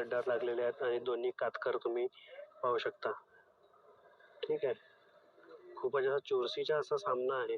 गड्ड्यावर लागलेले आहेत आणि दोन्ही कातकर तुम्ही पाहू शकता. ठीक आहे, खूपच असा चुरशीचा असा सामना आहे.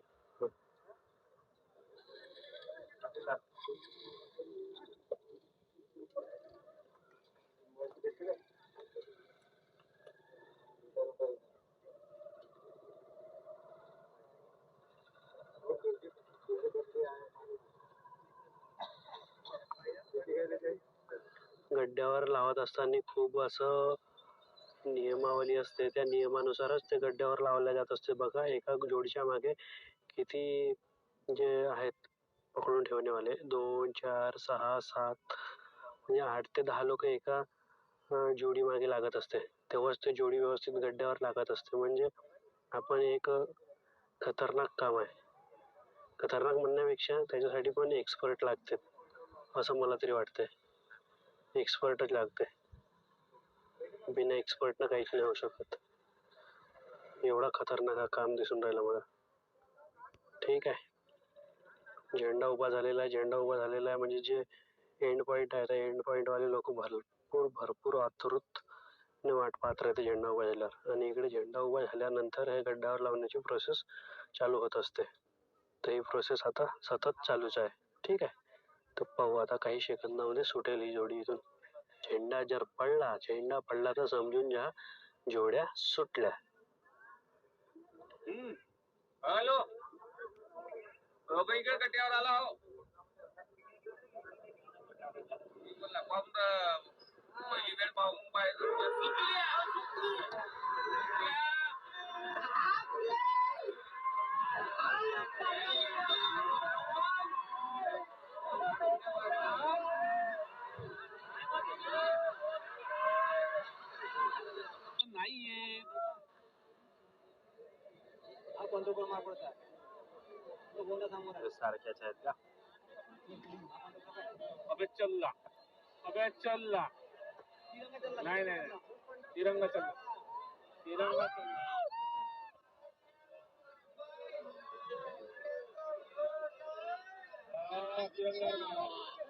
गड्ड्यावर लावत असताना खूप असं नियमावली असते, त्या नियमानुसारच ते गड्ड्यावर लावल्या जात असते. बघा एका जोडीच्या मागे किती जे आहेत पकडून ठेवणेवाले, 2, 4, 6, 7 म्हणजे 8 ते 10 लोक एका जोडी मागे लागत असते, तेव्हाच ते जोडी व्यवस्थित गड्ड्यावर लागत असते. म्हणजे आपण एक खतरनाक काम आहे. खतरनाक म्हणण्यापेक्षा त्याच्यासाठी पण एक्सपर्ट लागते असं मला तरी वाटतंय. एक्सपर्टच लागते, बिना एक्सपर्टनं काहीच नाही होऊ शकत. एवढा खतरनाक हा काम दिसून राहिला मला. ठीक आहे, झेंडा उभा झालेला आहे. झेंडा उभा झालेला आहे म्हणजे जे एंड पॉईंट आहे, त्या एंड पॉईंटवाले लोक भरपूर आतुरतेने वाट पाहत राहते झेंडा उभा झाल्यावर. आणि इकडे झेंडा उभा झाल्यानंतर हे गड्ड्यावर लावण्याची प्रोसेस चालू होत असते. तर ही प्रोसेस आता सतत चालूच आहे. ठीक आहे, तर पाहू आता काही सेकंदामध्ये सुटेल ही जोडी इथून. झेंडा जर पडला, झेंडा पडला तर समजून घ्या जोड्या सुटल्या. हॅलो, इकडे कट्ट्यावर आला हो. पहिली वेळ पाहून पाहिजे. नाहीये सारख्याच आहेत का? अबे चल्ला, अबे चल्ला. नाही नाही, तिरंगा चल्ला, तिरंगा चल्ला. तिरंगा